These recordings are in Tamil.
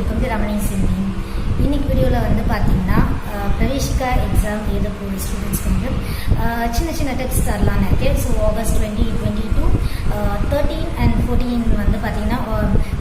வெல்கம் டு ரமணி சிந்தி. இன்னைக்கு வீடியோவில் வந்து பார்த்தீங்கன்னா பிரவேசிகா எக்ஸாம் எழுத போகிற ஸ்டூடெண்ட்ஸ்க்கு வந்து சின்ன டிப்ஸ் தரலான்னு இருக்கேன். ஸோ ஆகஸ்ட் 2022 13 and 14 வந்து பார்த்தீங்கன்னா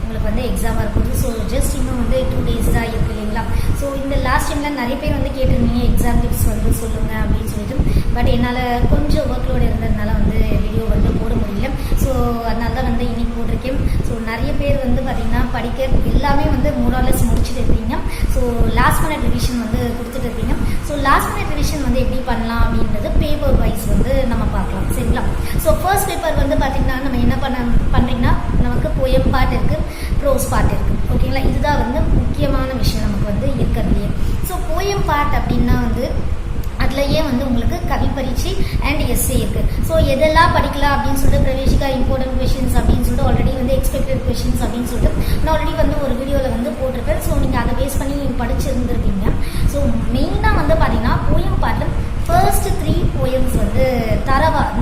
உங்களுக்கு வந்து எக்ஸாம் இருக்குது. ஸோ ஜஸ்ட் இன்னும் வந்து 2 days தான் இருக்குது இல்லைங்களா. ஸோ இந்த லாஸ்ட் டைமில் நிறைய பேர் வந்து கேட்டிருந்தீங்க எக்ஸாம் டிப்ஸ் வந்து சொல்லுங்கள் அப்படின்னு சொல்லிட்டு. பட் என்னால் கொஞ்சம் ஒர்க்லோடு இருந்ததுனால வந்து வீடியோ வந்து போட முடியல. ஸோ அதனால தான் வந்து இன்னைக்கு போட்டிருக்கேன். ஸோ நிறைய பேர் வந்து பார்த்தீங்கன்னா படிக்க எல்லாமே வந்து மோராலஸ் முடிச்சுட்டு இருப்பீங்க. ஸோ லாஸ்ட் மினிட் ரிவிஷன் வந்து கொடுத்துட்டு இருப்பீங்க. ஸோ லாஸ்ட் மினிட் ரிவிஷன் வந்து எப்படி பண்ணலாம் அப்படின்றது பேப்பர் வைஸ் வந்து நம்ம பார்க்கலாம், சரிங்களா. ஸோ ஃபர்ஸ்ட் பேப்பர் வந்து பார்த்தீங்கன்னா நம்ம என்ன பண்ணுறீங்கன்னா நமக்கு போயம் பார்ட் இருக்குது, ப்ரோஸ் பார்ட் இருக்குது, ஓகேங்களா. இதுதான் வந்து முக்கியமான விஷயம் நமக்கு வந்து இருக்கிறதுலையே. ஸோ போயம் பார்ட் அப்படின்னா வந்து அதுலேயே வந்து உங்களுக்கு கவி பரீட்சை அண்ட் எஸ்ஏ இருக்குது. ஸோ எதெல்லாம் படிக்கலாம் அப்படின்னு சொல்லிட்டு பிரவேசிகா இம்பார்ட்டன்ட் கொஷின்ஸ் அப்படின்னு சொல்லிட்டு ஆல்ரெடி வந்து எக்ஸ்பெக்டட் கொஷின்ஸ் அப்படின்னு சொல்லிட்டு நான் ஆல்ரெடி வந்து ஒரு வீடியோவில் வந்து போட்டிருப்பேன். ஸோ நீங்கள் அதை பேஸ் பண்ணி படிச்சிருந்துருப்பீங்க. ஸோ மெயினாக வந்து பார்த்தீங்கன்னா போயம் பார்ட்டில் ஃபர்ஸ்ட் 3 போயம்ஸ் வந்து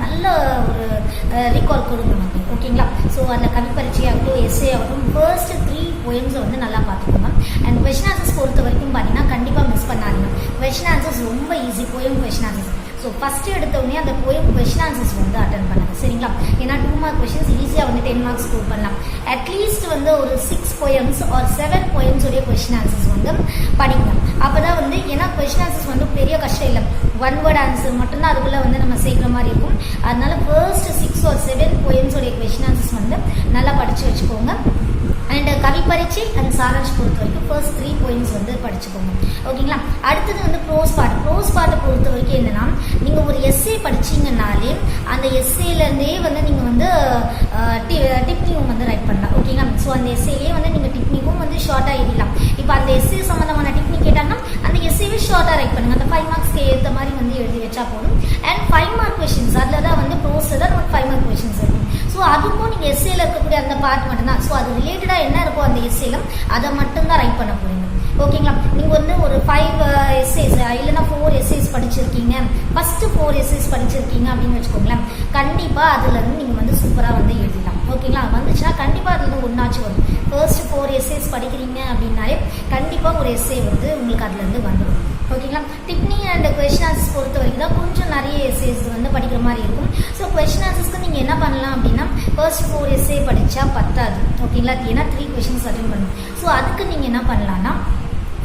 நல்ல ஒரு ரீகால் கொடுங்க நமக்கு, ஓகேங்களா. ஸோ அதில் கவி பரீட்சை ஆகட்டும் எஸ்ஏ ஆகட்டும் ஃபர்ஸ்ட் 3 போயம்ஸை வந்து நல்லா பார்த்துக்கோங்க. அண்ட் கொஷின் ஆன்சர்ஸ் பொறுத்த வரைக்கும் பார்த்தீங்கன்னா கண்டிப்பாக மிஸ் பண்ணாதீங்க. கொஷின் ஆன்சர்ஸ் ரொம்ப easy, poem question answers. So first எடுத்தோடனே அந்த போயம் கொஷின் ஆன்சர்ஸ் வந்து அட்டன் பண்ணுங்க, சரிங்களா. ஏன்னா 2 mark கொஷின்ஸ் ஈஸியாக வந்து 10 marks ஸ்கோர் பண்ணலாம். அட்லீஸ்ட் வந்து ஒரு 6 poems or 7 poems உடைய கொஷின் ஆன்சர்ஸ் வந்து படிங்க. அப்போ தான் வந்து ஏன்னா கொஷின் ஆன்சர்ஸ் வந்து பெரிய கஷ்டம் இல்லை, 1 word ஆன்சர் மட்டும்தான் அதுக்குள்ளே வந்து நம்ம சேர்க்குற மாதிரி இருக்கும். அதனால ஃபர்ஸ்ட் 6 or 7 poems உடைய கொஷின் ஆன்சர்ஸ் வந்து நல்லா படித்து வச்சுக்கோங்க. அண்ட் கவி பரீட்சை அண்ட் சாராம்ஷ் பொறுத்த வரைக்கும் ஃபர்ஸ்ட் 3 poems வந்து படிச்சுக்கோங்க, ஓகேங்களா. அடுத்தது வந்து ப்ரோஸ் பார்ட்டை பொறுத்த வரைக்கும் என்னன்னா நீங்கள் ஒரு எஸ்ஏ படிச்சிங்கனாலே அந்த எஸ்ஏலேருந்தே வந்து நீங்கள் வந்து டிப்னியும் வந்து ரைட் பண்ணலாம், ஓகேங்களா. ஸோ அந்த எஸ்ஏலேயே வந்து நீங்கள் டிப்னிக்கும் வந்து ஷார்ட்டாக எழுதலாம். இப்போ அந்த எஸ்ஏ சம்மந்தமான டிப்னி கேட்டாங்கன்னா அந்த எஸ்ஏவே ஷார்ட்டாக ரைட் பண்ணுங்கள். அந்த 5 marksக்கு ஏற்ற மாதிரி வந்து எழுதி வச்சா போதும். அண்ட் 5 mark கொஷின்ஸ் அதில் தான் வந்து ப்ரோஸ் தான் நமக்கு 5 mark கொஷின்ஸ் இருக்கும். ஸோ அதுக்கும் நீங்கள் எஸ்ஏல இருக்கக்கூடிய அந்த பார்ட் மட்டும்தான். ஸோ அது ரிலேட்டடாக என்ன இருக்கோ அந்த எஸ்ஏல அதை மட்டும்தான் ரைட் பண்ண போறீங்க, ஓகேங்களா. நீங்கள் வந்து ஒரு 5 essays இல்லைன்னா 4 essays படிச்சிருக்கீங்க, ஃபர்ஸ்ட் 4 essays படிச்சிருக்கீங்க அப்படின்னு வச்சுக்கோங்களேன். கண்டிப்பாக அதுலேருந்து நீங்கள் வந்து சூப்பராக வந்து எழுதலாம், ஓகேங்களா. வந்துச்சுன்னா கண்டிப்பாக அதுல இருந்து ஒன்றாச்சும் வரும். ஃபர்ஸ்ட் 4 essays படிக்கிறீங்க அப்படின்னாலே கண்டிப்பாக ஒரு எஸ்ஏ வந்து உங்களுக்கு அதுலேருந்து வந்துடும், ஓகேங்களா. டிப்னி அண்ட் கொஸ்டின் ஆன்சர்ஸ் பொறுத்த வரைக்கும் தான் கொஞ்சம் நிறைய எஸ்ஏஸ் வந்து படிக்கிற மாதிரி இருக்கும். ஸோ கொஸ்டின் ஆன்சர்ஸ்க்கு நீங்கள் என்ன பண்ணலாம் அப்படின்னா ஃபர்ஸ்ட் 4 essay படித்தா பத்தாது, ஓகேங்களா. ஏன்னா 3 questions அட்டெண்ட் பண்ணணும். ஸோ அதுக்கு நீங்கள் என்ன பண்ணலான்னா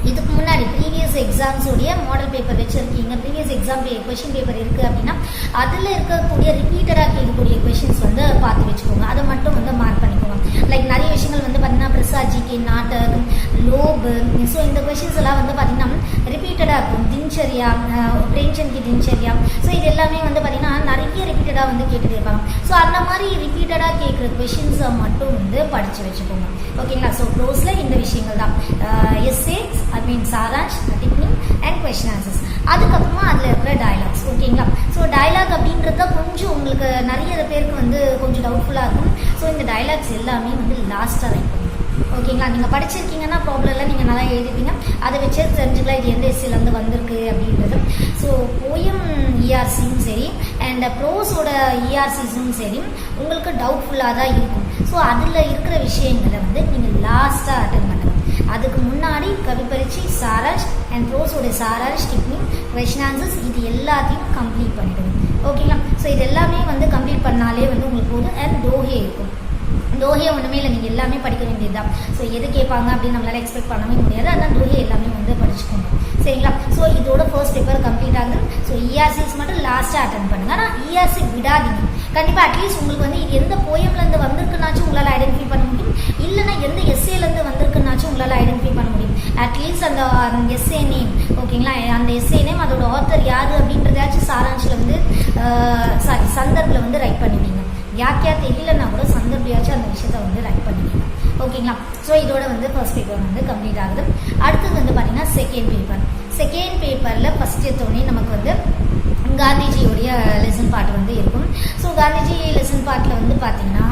இதுக்கு முன்னாடி ப்ரீவியஸ் எக்ஸாம்ஸோடைய மாடல் பேப்பர் வச்சுருக்கீங்க, ப்ரீவியஸ் எக்ஸாம் கொஷின் பேப்பர் இருக்குது அப்படின்னா அதில் இருக்கக்கூடிய ரிப்பீட்டடாக கேட்கக்கூடிய கொஷின்ஸ் வந்து பார்த்து வச்சுக்கோங்க. அதை மட்டும் வந்து மார்க் பண்ணிக்கோங்க. லைக் நிறைய விஷயங்கள் வந்து பார்த்தீங்கன்னா பிரசாத் ஜிகே, நாட்டகம், லோபு. ஸோ இந்த கொஷின்ஸ் எல்லாம் வந்து பார்த்தீங்கன்னா ரிப்பீட்டடாக இருக்கும். தினச்சரியா, பிரேம்சந்த் கி தினச்சரியா. ஸோ இது எல்லாமே வந்து பார்த்தீங்கன்னா நிறைய ரிப்பீட்டடாக வந்து கேட்டுட்டு இருப்பாங்க. ஸோ அந்த மாதிரி ரிப்பீட்டடாக கேட்குற கொஷின்ஸை மட்டும் வந்து படித்து வச்சுக்கோங்க, ஓகேங்களா. ஸோ க்ளோஸில் இந்த விஷயங்கள் தான் எஸ்ஏ சாராம்ஷ், டிப்னி அண்ட் கொஸ்டின் ஆன்சர்ஸ். அதுக்கப்புறமா அதில் இருக்கிற டயலாக்ஸ், ஓகேங்களா. ஸோ டயலாக் அப்படின்றது கொஞ்சம் உங்களுக்கு நிறைய பேருக்கு வந்து கொஞ்சம் டவுட்ஃபுல்லாக இருக்கும். ஸோ இந்த டயலாக்ஸ் எல்லாமே வந்து லாஸ்ட்டாக ரைட் பண்ணுங்க, ஓகேங்களா. நீங்கள் படிச்சிருக்கீங்கன்னா ப்ராப்ளம் இல்லை, நீங்கள் நல்லா எழுதிப்பீங்க. அதை வச்சு தெரிஞ்சுக்கலாம் இது எந்த எஸ்ஏலேருந்து வந்திருக்கு அப்படின்றது. ஸோ போயம் இஆர்சியும் சரி அண்ட் ப்ரோஸோட இஆர்சிஸும் சரி உங்களுக்கு டவுட்ஃபுல்லாக தான் இருக்கும். ஸோ அதில் இருக்கிற விஷயங்களை வந்து நீங்கள் லாஸ்ட்டாக அட்டென்ட் பண்ணுங்க. அதுக்கு முன்னாடி கவி பரீட்சை, சாராம்ஷ் அண்ட் ப்ரோஸோட சாராம்ஷ், டிப்னி, கொஸ்டின் ஆன்சர்ஸ் இது எல்லாத்தையும் கம்ப்ளீட் பண்ணிடுங்க, ஓகேங்களா. ஸோ இது எல்லாமே வந்து கம்ப்ளீட் பண்ணாலே வந்து உங்களுக்கு போதும். அண்ட் தோஹே இருக்கும். தோஹே ஒன்றுமே இல்லை, நீங்கள் எல்லாமே படிக்க வேண்டியது தான். ஸோ எது கேட்பாங்க அப்படின்னு நம்மளால எக்ஸ்பெக்ட் பண்ணவே முடியாது. அதனால் தோஹே எல்லாமே வந்து படிச்சுக்கோங்க, சரிங்களா. ஸோ இதோட ஃபர்ஸ்ட் பேப்பர் கம்ப்ளீட் ஆகுது. ஸோ இஆர்சிஸ் மட்டும் லாஸ்ட்டாக அட்டென்ட் பண்ணுங்க. ஆனால் இஆர்சி விடாதீங்க கண்டிப்பாக. அட்லீஸ்ட் உங்களுக்கு வந்து இது எந்த போயம்லேருந்து வந்திருக்குனாச்சும் உங்களால் ஐடென்டிஃபை பண்ண முடியும், இல்லைன்னா எந்த எஸ்ஏலேருந்து வந்திருக்குனாச்சும் உங்களால் ஐடென்டிஃபை பண்ண முடியும். அட்லீஸ்ட் அந்த எஸ்ஏ நேம், ஓகேங்களா. அந்த எஸ்ஏ நேம் அதோட ஆத்தர் யார் அப்படின்றதாச்சும் சாராம்ஷில் வந்து சந்தர்ப்பில் வந்து ரைட் பண்ணுவீங்க. யாக்கியா தெரியலன்னா கூட சந்தர்ப்பியாச்சும் அந்த விஷயத்த வந்து ரைட் பண்ணுவீங்க, ஓகேங்களா. ஸோ இதோட வந்து ஃபர்ஸ்ட் பேப்பர் வந்து கம்ப்ளீட் ஆகுது. அடுத்தது வந்து பார்த்தீங்கன்னா செகண்ட் பேப்பரில் ஃபர்ஸ்ட் எடுத்தோடனே நமக்கு வந்து காந்திஜியோடைய லெசன் பார்ட் வந்து இருக்கும். ஸோ காந்திஜி லெசன் பார்ட்டில் வந்து பார்த்தீங்கன்னா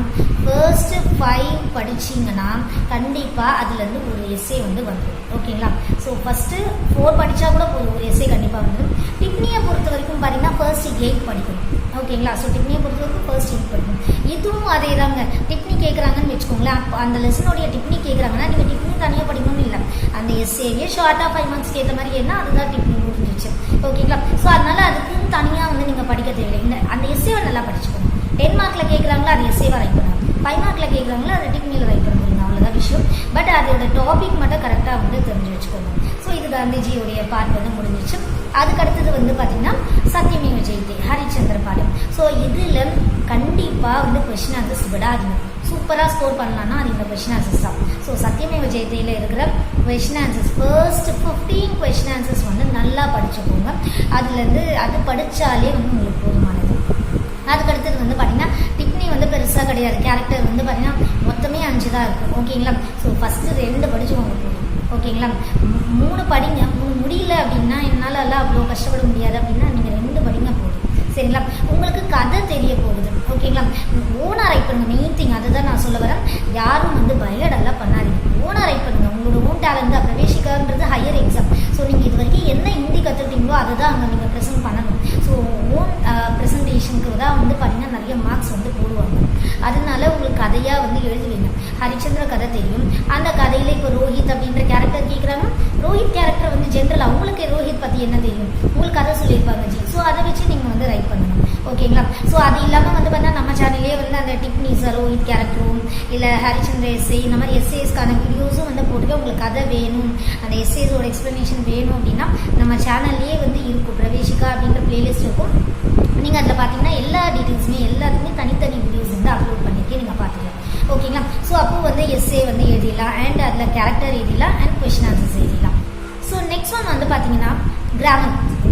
ஃபர்ஸ்ட் 5 படிச்சிங்கன்னா கண்டிப்பாக அதுலேருந்து ஒரு எஸ்ஏ வந்து வந்துடும், ஓகேங்களா. ஸோ ஃபஸ்ட்டு 4 படித்தா கூட ஒரு எஸ்ஏ கண்டிப்பாக வந்துடும். டிப்னியை பொறுத்த வரைக்கும் பார்த்தீங்கன்னா ஃபர்ஸ்ட் 8 படிக்கணும், ஓகேங்களா. ஸோ டிப்னியை பொறுத்தவரைக்கும் ஃபர்ஸ்ட் யூனிட் படிக்கணும். இதுவும் அதே தாங்க. டிப்னி கேட்குறாங்கன்னு வச்சுக்கோங்களேன். அப்போ அந்த லெசனுடைய டிப்னி கேட்குறாங்கன்னா நீங்கள் டிப்னி தனியாக படிக்கணும்னு இல்லை, அந்த எஸ்ஏவே ஷார்ட்டாக 5 மார்க்ஸ்க்கு ஏற்ற மாதிரி என்ன அதுதான் டிப்னி முடிஞ்சிச்சு. ஓகேங்களா. ஸோ அதனால அதுக்குன்னு தனியாக வந்து நீங்கள் படிக்க தேவையில்லை. இந்த அந்த எஸ்ஏவை நல்லா படிச்சுக்கணும். 10 மார்க்கில் கேட்குறாங்களா அது எஸ்ஏவாக ரைட் பண்ணாங்க, 5 மார்க்கில் கேட்குறாங்களா அது டிப்னியில் ரைட் பண்ண முடியுங்க, அவ்வளோதான் விஷயம். பட் அதோட டாபிக் மட்டும் கரெக்டாக வந்து தெரிஞ்சு வச்சுக்கோங்க. ஸோ இது காந்திஜியோடைய பார்ட் வந்து முடிஞ்சிச்சு. அதுக்கு அடுத்தது வந்து பார்த்தீங்கன்னா சத்தியமேவ ஜெயதே ஹரிச்சந்திர பாடம். ஸோ இதில் கண்டிப்பாக வந்து கொஷின் ஆன்சர்ஸ் விடாதீங்க. சூப்பராக ஸ்கோர் பண்ணலான்னா அது இந்த கொஷின் ஆன்சர்ஸ் தான். ஸோ சத்தியமேவ ஜெயதேயில் இருக்கிற question answers first 15 question answers வந்து நல்லா படிச்சுக்கோங்க. அதுலேருந்து அது படித்தாலே வந்து உங்களுக்கு போதுமானது. அதுக்கு அடுத்தது வந்து பார்த்தீங்கன்னா டிப்னி வந்து பெருசாக கிடையாது. கேரக்டர் வந்து பார்த்தீங்கன்னா மொத்தமே 5 தான் இருக்கும். ஓகேங்களா. ஸோ ஃபஸ்ட்டு 2 படிச்சுக்கோங்க போதும். ஓகேங்களா. 3 படிங்க. 3 முடியல அப்படின்னா என்னால் எல்லாம் அவ்வளோ கஷ்டப்பட முடியாது அப்படின்னா நீங்கள் 2 படிங்க போதும். சரிங்களா. உங்களுக்கு கதை தெரிய போகுது. ஓகேங்களா. ஓனாக ரைட் பண்ணுங்க. மெயின் திங் அதுதான் நான் சொல்ல வரேன். யாரும் வந்து பயடெல்லாம் பண்ணாதீங்க. ஓனாக ரைட் பண்ணுங்க. உங்களோட ஓன் டேலண்ட் தான். பிரவேசிக்கான்றது ஹையர் எக்ஸாம். ஸோ நீங்கள் இது வரைக்கும் என்ன ஹிந்தி கற்றுக்கிட்டீங்களோ அதை தான் அங்கே நீங்கள் ப்ரெசென்ட் பண்ணணும். ஸோ ஓன் ப்ரெசன்டேஷனுக்கு தான் வந்து பார்த்தீங்கன்னா நிறைய மார்க்ஸ் வந்து போடுவாங்க. அதனால உங்களுக்கு கதையாக வந்து எழுதுவீங்க. ஹரிச்சந்திர கதை தெரியும். அந்த கதையில் இப்போ ரோஹித் அப்படின்ற கேரக்டர் கேட்குறாங்க. ரோஹித் கேரக்டர் வந்து ஜென்ரல் அவங்களுக்கு ரோஹித் பற்றி என்ன தெரியும் உங்களுக்கு கதை சொல்லியிருப்பாங்க ஜி. ஸோ அதை வச்சு நீங்கள் வந்து ரைட் பண்ணணும். ஓகேங்களா. ஸோ அது இல்லாமல் வந்து பார்த்தீங்கன்னா நம்ம சேனல்லே வந்து அந்த டிப்னிஸ் ரோஹித் கேரக்டரும் இல்லை ஹரிச்சந்திர எஸ்ஏ இந்த மாதிரி எஸ்ஏஸ்க்கான வீடியோஸும் வந்து போட்டுக்க. உங்களுக்கு கதை வேணும், அந்த எஸ்ஏஸோட எக்ஸ்ப்ளனேஷன் வேணும் அப்படின்னா நம்ம சேனல்லே வந்து இருக்கும். பிரவேசிகா அப்படின்ற பிளேலிஸ்ட் இருக்கும். நீங்கள் அதில் பார்த்தீங்கன்னா எல்லா டீட்டெயில்ஸுமே எல்லாத்துக்குமே தனித்தனி வீடியோஸ் வந்து அப்லோட் பண்ணிக்க நீங்கள் பார்த்துக்கலாம். ஓகேங்களா. ஸோ அப்போ வந்து எஸ்ஏ வந்து எழுதிடலாம் அண்ட் அதில் கேரக்டர் எழுதிடலாம் அண்ட் கொஷின் ஆன்சர்ஸ் எழுதிடலாம். ஸோ நெக்ஸ்ட் ஒன் வந்து பார்த்தீங்கன்னா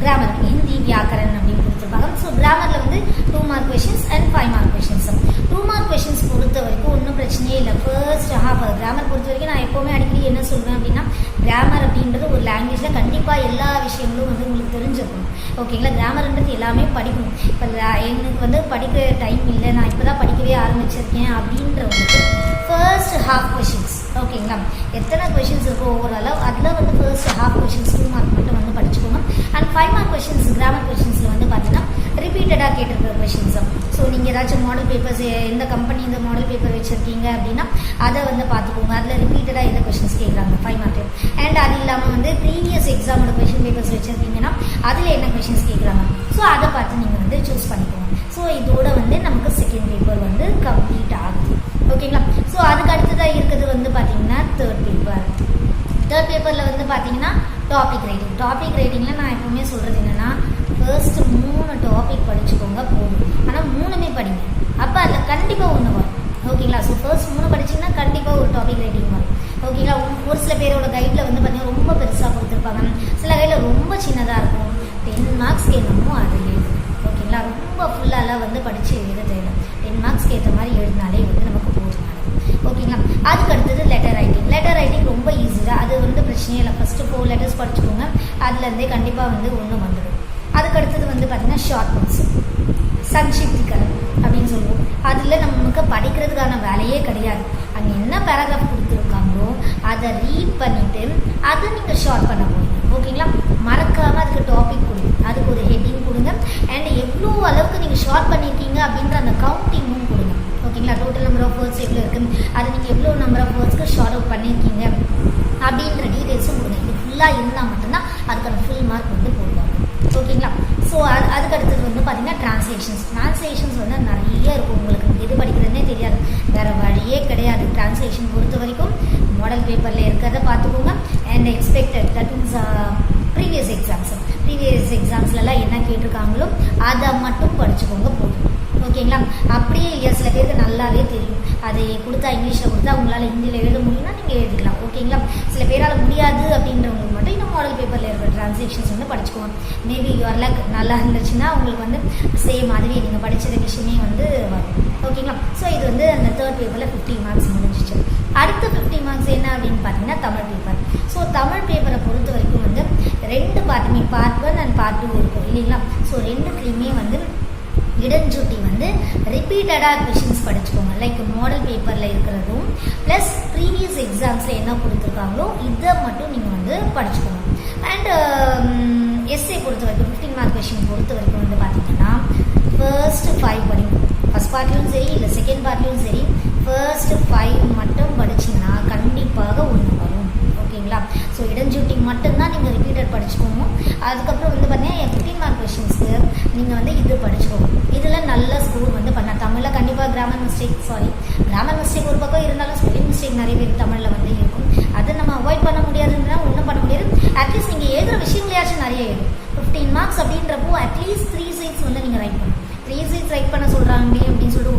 கிராமர் ஹிந்தி வியாக்கரன் அப்படின்னு கொடுத்துருப்பாங்க. ஸோ கிராமரில் வந்து 2 mark questions and 5 mark questions. 2 mark questions பொறுத்த வரைக்கும் ஒன்றும் பிரச்சனையே இல்லை. ஃபர்ஸ்ட் ஹாஃப் கிராமர் பொறுத்த வரைக்கும் நான் எப்போவுமே அடிக்கடி என்ன சொல்வேன் அப்படின்னா கிராமர் அப்படின்றது ஒரு லாங்குவேஜில் கண்டிப்பாக எல்லா விஷயங்களும் வந்து உங்களுக்கு தெரிஞ்சிருக்கணும். ஓகேங்களா. கிராமர்ன்றது எல்லாமே படிக்கணும். இப்போ எனக்கு வந்து படிக்க டைம் இல்லை, நான் இப்போ தான் படிக்கவே ஆரம்பிச்சிருக்கேன் அப்படின்றவங்களுக்கு ஃபர்ஸ்ட் ஹாஃப் கொஷின்ஸ். ஓகேங்களா. எத்தனை கொஷின்ஸ் இருக்கோ ஓவராலாக அதில் வந்து ஃபர்ஸ்ட் ஹாஃப் கொஷின்ஸ் 2 மார்க் மட்டும் வந்து படிச்சுக்கோங்க. அண்ட் 5 மார்க் கொஷின்ஸ் கிராமர் கொஷின்ஸில் வந்து பார்த்தீங்கன்னா ரிப்பீட்டடாக கேட்டிருக்கிற கொஷின்ஸ். ஸோ நீங்கள் ஏதாச்சும் மாடல் பேப்பர்ஸ் எந்த கம்பெனி இந்த மாடல் பேப்பர் வச்சுருக்கீங்க அப்படின்னா அதை வந்து பார்த்துக்கோங்க. அதில் ரிப்பீட்டடாக எந்த கொஷின்ஸ் கேட்குறாங்க 5 மார்க்கு. அண்ட் அது இல்லாமல் வந்து ப்ரீவியஸ் எக்ஸாமோட கொஷின் பேப்பர்ஸ் வச்சுருக்கீங்கன்னா அதில் என்ன கொஷின்ஸ் கேட்குறாங்க ஸோ அதை பார்த்து நீங்கள் வந்து சூஸ் பண்ணிக்கோங்க. ஸோ இதோட வந்து நமக்கு செகண்ட் பேப்பர் வந்து கம்ப்ளீட் ஆகுது. ஓகேங்களா. ஸோ அதுக்கு அடுத்ததாக இருக்கிறது வந்து பார்த்தீங்கன்னா தேர்ட் பேப்பரில் வந்து பார்த்தீங்கன்னா டாபிக் ரைட்டிங்கில் நான் எப்பவுமே சொல்கிறது என்னென்னா ஃபர்ஸ்ட் 3 டாபிக் படிச்சுக்கோங்க போதும். ஆனால் 3மே படிங்க. அப்போ அதில் கண்டிப்பாக ஒன்று வரும். ஓகேங்களா. ஸோ ஃபர்ஸ்ட் 3 படிச்சிங்கன்னா கண்டிப்பாக ஒரு டாபிக் ரைட்டிங் வரும். ஓகேங்களா. ஒரு சில பேரோட கைடில் வந்து பார்த்தீங்கன்னா ரொம்ப பெருசாக கொடுத்துருப்பாங்க, சில கைடில் ரொம்ப சின்னதாக இருக்கும். 10 மார்க்ஸ்க்கு என்னமோ அது எழுது. ஓகேங்களா. ரொம்ப ஃபுல்லாலாம் வந்து படித்து எழுத தேவை. 10 மார்க்ஸ்க்கு ஏற்ற மாதிரி எழுதினாலே வந்து நமக்கு போதுமானது. ஓகேங்களா. அதுக்கு அடுத்தது லெட்டர் ரைட்டிங் ரொம்ப ஈஸி தான். அது வந்து பிரச்சனையே இல்லை. ஃபஸ்ட்டு 4 லெட்டர்ஸ் படிச்சுக்கோங்க. அதுலேருந்தே கண்டிப்பாக வந்து ஒன்று வந்துடும். அதுக்கு அடுத்தது வந்து பார்த்தீங்கன்னா ஷார்ட் நோட்ஸ் சங்ஷிப்திகரன் அப்படின்னு சொல்லுவோம். அதில் நமக்கு படிக்கிறதுக்கான வேலையே கிடையாது. அங்கே என்ன பேராகிராஃப் கொடுத்துருக்காங்களோ அதை ரீட் பண்ணிவிட்டு அதை நீங்கள் ஷார்ட் பண்ண போறீங்க. ஓகேங்களா. மறக்காமல் அதுக்கு டாபிக் கொடுங்க, அதுக்கு ஒரு ஹெட்டிங் கொடுங்க அண்ட் எவ்வளோ அளவுக்கு நீங்கள் ஷார்ட் பண்ணியிருக்கீங்க அப்படின்ற அந்த கவுண்டிங்கும் கொடுங்க. ஓகேங்களா. டோட்டல் நம்பர் ஆஃப் வேர்ட்ஸ் எவ்வளோ இருக்குது, அது நீங்கள் எவ்வளோ நம்பர் ஆஃப் வேர்ட்ஸ்க்கு ஷார்ட் அவுட் பண்ணியிருக்கீங்க அப்படின்ற டீட்டெயில்ஸும் கொடுங்க. இது ஃபுல்லாக இருந்தால் மட்டும்தான் அதுக்கான ஃபுல் மார்க் வந்து போடுவாங்க. ஓகேங்களா. ஸோ அதுக்கு அடுத்தது வந்து பார்த்தீங்கன்னா ட்ரான்ஸ்லேஷன்ஸ் வந்து நிறைய இருக்கும். உங்களுக்கு எது படிக்கிறதுனே தெரியாது, வேறு வழியே கிடையாது. ட்ரான்ஸ்லேஷன் பொறுத்த வரைக்கும் மாடல் பேப்பரில் இருக்கிறத பார்த்துக்கோங்க and expected that means previous எக்ஸாம்ஸ்லாம் என்ன கேட்டிருக்காங்களோ அதை மட்டும் படிச்சுக்கோங்க போதும். ஓகேங்களா. அப்படியே இல்லையா சில பேருக்கு நல்லாவே தெரியும், அதை கொடுத்தா இங்கிலீஷில் கொடுத்தா உங்களால் ஹிந்தியில் எழுத முடியும்னா நீங்கள் எழுதிக்கலாம். ஓகேங்களா. சில பேரால் முடியாது அப்படின்றவங்களுக்கு மட்டும் இன்னும் மாடல் பேப்பரில் இருக்கிற ட்ரான்ஸ்லேஷன்ஸ் வந்து படிச்சுக்குவோம். மேபி யுவர் லக் நல்லா இருந்துச்சுன்னா உங்களுக்கு வந்து சேம் மாதிரி நீங்கள் படித்த விஷயமே வந்து வரும். ஓகேங்களா. ஸோ இது வந்து அந்த தேர்ட் பேப்பரில் 50 மார்க்ஸ் முடிஞ்சிச்சு. அடுத்த 50 மார்க்ஸ் என்ன அப்படின்னு பார்த்தீங்கன்னா தமிழ் பேப்பர். ஸோ தமிழ் பேப்பரை பொறுத்த வரைக்கும் வந்து 2 பார்ட்டுமே பார்ட் 1 அண்ட் பார்ட் 2 இருக்கும் இல்லைங்களா. ஸோ 2த்துலேயுமே வந்து இடஞ்சுட்டி வந்து ரிப்பீட்டடாக கொஷின்ஸ் படிச்சுக்கோங்க. லைக் மாடல் பேப்பரில் இருக்கிறதும் ப்ளஸ் ப்ரீவியஸ் எக்ஸாம்ஸில் என்ன கொடுத்துருக்காங்களோ இதை மட்டும் நீங்கள் வந்து படிச்சுக்கோங்க. அண்ட் எஸ்ஏ பொறுத்த வரைக்கும் 15 மார்க் கொஷின் பொறுத்த வரைக்கும் வந்து பார்த்தீங்கன்னா ஃபர்ஸ்ட் 5 படிங்க. ஃபர்ஸ்ட் பார்ட்லையும் சரி இல்லை செகண்ட் பார்ட்லையும் சரி ஃபர்ஸ்ட் 5 மட்டும் படிச்சிங்கன்னா கண்டிப்பாக ஒன்று வரும். ஓகேங்களா? ஸோ இடஞ்சுட்டி மட்டும்தான் நீங்கள் ரிப்பீட்டட் படிச்சுக்கோங்க. அதுக்கப்புறம் வந்து பார்த்தீங்கன்னா 15 மார்க் கொஷின்ஸ்க்கு நீங்கள் வந்து இது படிச்சுக்கோங்க. இதில் நல்ல ஸ்கோர் வந்து பண்ண தமிழில் கண்டிப்பாக கிராமர் மிஸ்டேக் ஒரு பக்கம் இருந்தாலும் ஸ்பெல்லிங் மிஸ்டேக் நிறைய பேர் தமிழில் வந்து இருக்கும். அதை நம்ம அவாய்ட் பண்ண முடியாதுன்னா ஒன்றும் பண்ண முடியாது. அட்லீஸ்ட் நீங்கள் எழுதுகிற விஷயங்களையாச்சும் நிறைய எழுதும். 15 மார்க்ஸ் அப்படின்றப்போ அட்லீஸ்ட் 3 சைட்ஸ் வந்து நீங்கள் ரைட் பண்ணணும். 3 சைட்ஸ் ரைட் பண்ண சொல்கிறாங்க அப்படின்னு சொல்லிட்டு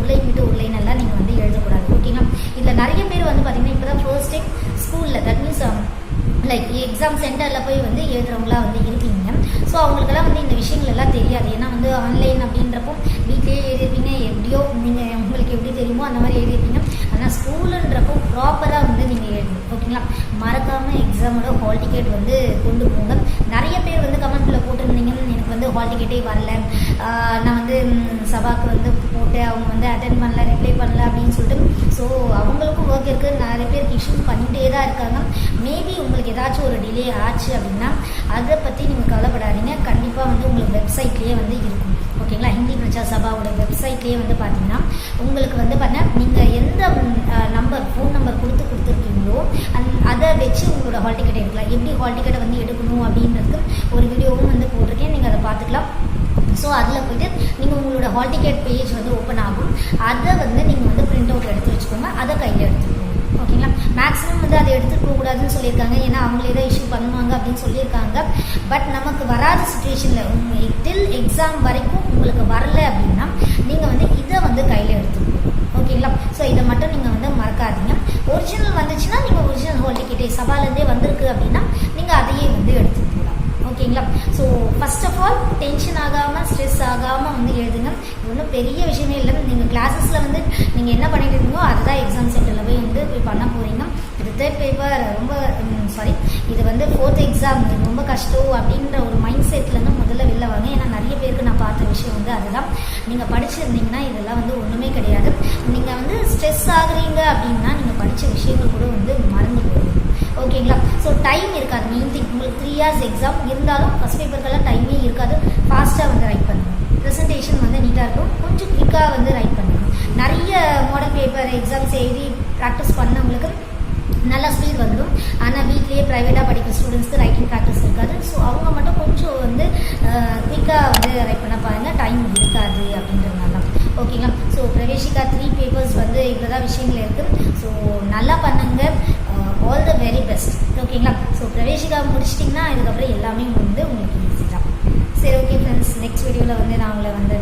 உள்ளே எல்லாம் நீங்கள் வந்து எழுதக்கூடாது. ஓகேங்களா? இதில் நிறைய பேர் வந்து பார்த்தீங்கன்னா இப்போ தான் ஃபர்ஸ்ட் டைம் ஸ்கூலில் தட் மீன்ஸ் லைக் எக்ஸாம் சென்டரில் போய் வந்து எழுதுறவங்களா வந்து இருக்கீங்க. ஸோ அவங்களுக்கெல்லாம் வந்து இந்த விஷயங்கள் எல்லாம் தெரியாது. ஏன்னா வந்து ஆன்லைன் அப்படின்றப்போ வீட்லேயே எழுதிருப்பீங்க, எப்படியோ நீங்கள் உங்களுக்கு எப்படி தெரியுமோ அந்த மாதிரி எழுதிருப்பீங்க. ஆனால் ஸ்கூலுன்றப்போ ப்ராப்பராக வந்து நீங்கள் எழுதணும். ஓகேங்களா? மறக்காமல் எக்ஸாமோட ஹால் டிக்கெட் வந்து கொண்டு போங்க. நிறைய பேர் வந்து கமெண்ட்டில் போட்டிருந்தீங்க, எனக்கு வந்து ஹால் டிக்கெட்டே வரல, நான் வந்து சபாவுக்கு வந்து போட்டு அவங்க வந்து அட்டென்ட் பண்ணல, ரிப்ளை பண்ணல அப்படின்னு சொல்லிட்டு. ஸோ அவங்களுக்கும் ஒர்க் இருக்குது. நிறைய பேருக்கு இஷ்யூஸ் பண்ணிகிட்டே தான் இருக்காங்க. மேபி உங்களுக்கு ஏதாச்சும் ஒரு டிலே ஆச்சு அப்படின்னா அதை பற்றி நீங்கள் கவலைப்படாதீங்க. கண்டிப்பாக வந்து உங்களுக்கு வெப்சைட்லேயே வந்து இருக்கும். ஓகேங்களா? ஹிந்தி பிரச்சார சபாவோட வெப்சைட்லேயே வந்து பார்த்தீங்கன்னா உங்களுக்கு வந்து பார்த்தீங்கன்னா நீங்கள் எந்த ஃபோன் நம்பர் கொடுத்துருக்கீங்களோ அதை வச்சு உங்களோட ஹால் டிக்கெட் எடுக்கலாம். எப்படி ஹால் டிக்கெட்டை வந்து எடுக்கணும் அப்படின்றதுக்கு ஒரு வீடியோவும் வந்து போட்டிருக்கேன், நீங்கள் அதை பார்த்துக்கலாம். ஸோ அதில் போய்ட்டு நீங்கள் உங்களோட ஹால் டிக்கெட் பேஜ் வந்து ஓப்பன் ஆகும். அதை வந்து நீங்கள் வந்து பிரிண்ட் அவுட் எடுத்து வச்சுக்கோங்க, அதை கையில் எடுத்துக்கோங்க. ஓகேங்களா? மேக்ஸிமம் வந்து அதை எடுத்துகிட்டு போகக்கூடாதுன்னு சொல்லியிருக்காங்க. ஏன்னா அவங்களே தான் இஷ்யூ பண்ணுவாங்க அப்படின்னு சொல்லியிருக்காங்க. பட் நமக்கு வராத சுச்சுவேஷனில் டில் எக்ஸாம் வரைக்கும் உங்களுக்கு வரல அப்படின்னா நீங்கள் வந்து இதை வந்து கையில் எடுத்துக்கணும். ஓகேங்களா? ஸோ இதை மட்டும் நீங்கள் வந்து மறக்காதீங்க. ஒரிஜினல் வந்துச்சுன்னா நீங்கள் ஒரிஜினல் ஹால் டிக்கெட்டே சபாலேருந்தே வந்திருக்கு அப்படின்னா நீங்கள் அதையே வந்து எடுத்துக்கலாம். ஓகேங்களா? So first of all tension ஆகாமல் ஸ்ட்ரெஸ் ஆகாமல் வந்து எழுதுங்க. இது ஒன்றும் பெரிய விஷயமே இல்லை. நீங்கள் கிளாஸஸில் வந்து நீங்கள் என்ன பண்ணிட்டு இருக்கீங்களோ அதுதான் எக்ஸாம் சென்டரில் போய் பண்ண போகிறீங்க. இது தேர்ட் பேப்பர் இது வந்து ஃபோர்த் எக்ஸாம், இது ரொம்ப கஷ்டம் அப்படின்ற ஒரு மைண்ட் செட்லேருந்து முதல்ல வெளில வாங்க. ஏன்னா நிறைய பேருக்கு நான் பார்த்த விஷயம் வந்து அதுதான். நீங்கள் படிச்சிருந்தீங்கன்னா இதெல்லாம் வந்து ஒன்றுமே கிடையாது. நீங்கள் வந்து ஸ்ட்ரெஸ் ஆகுறீங்க அப்படின்னா நீங்கள் படித்த விஷயங்கள் கூட வந்து மறந்து போயிடும். ஓகேங்களா? ஸோ டைம் இருக்காது. மெயின் திங் உங்களுக்கு 3 hours எக்ஸாம் இருந்தாலும் ஃபஸ்ட் பேப்பருக்கெல்லாம் டைமே இருக்காது. ஃபாஸ்ட்டாக வந்து ரைட் பண்ணுங்க. ப்ரெசன்டேஷன் வந்து நீட்டாக இருக்கும். கொஞ்சம் குயிக்காக வந்து ரைட் பண்ணுங்க. நிறைய மாடல் பேப்பர் எக்ஸாம்ஸ் எழுதி ப்ராக்டிஸ் பண்ணவங்களுக்கு நல்லா ஸ்பீட் வந்துடும். ஆனால் வீட்லேயே ப்ரைவேட்டாக படிக்கிற ஸ்டூடெண்ட்ஸ்க்கு ரைட்டிங் ப்ராக்டிஸ் இருக்காது. ஸோ அவங்க மட்டும் கொஞ்சம் வந்து குயிக்காக வந்து ரைட் பண்ண பாருங்கள், டைம் இருக்காது அப்படின்றதுனால. ஓகேங்களா? ஸோ பிரவேசிகா 3 பேப்பர்ஸ் வந்து இவ்வளோ தான் விஷயங்கள் இருக்குது. ஸோ நல்லா பண்ணுங்க. All the very best. ஓகேங்களா? ஸோ பிரவேசிகா முடிச்சிட்டிங்கன்னா இதுக்கப்புறம் எல்லாமே வந்து உங்களுக்கு ஈஸி தான். சரி, ஓகே ஃப்ரெண்ட்ஸ், நெக்ஸ்ட் வீடியோவில் வந்து நான் உங்களை வந்து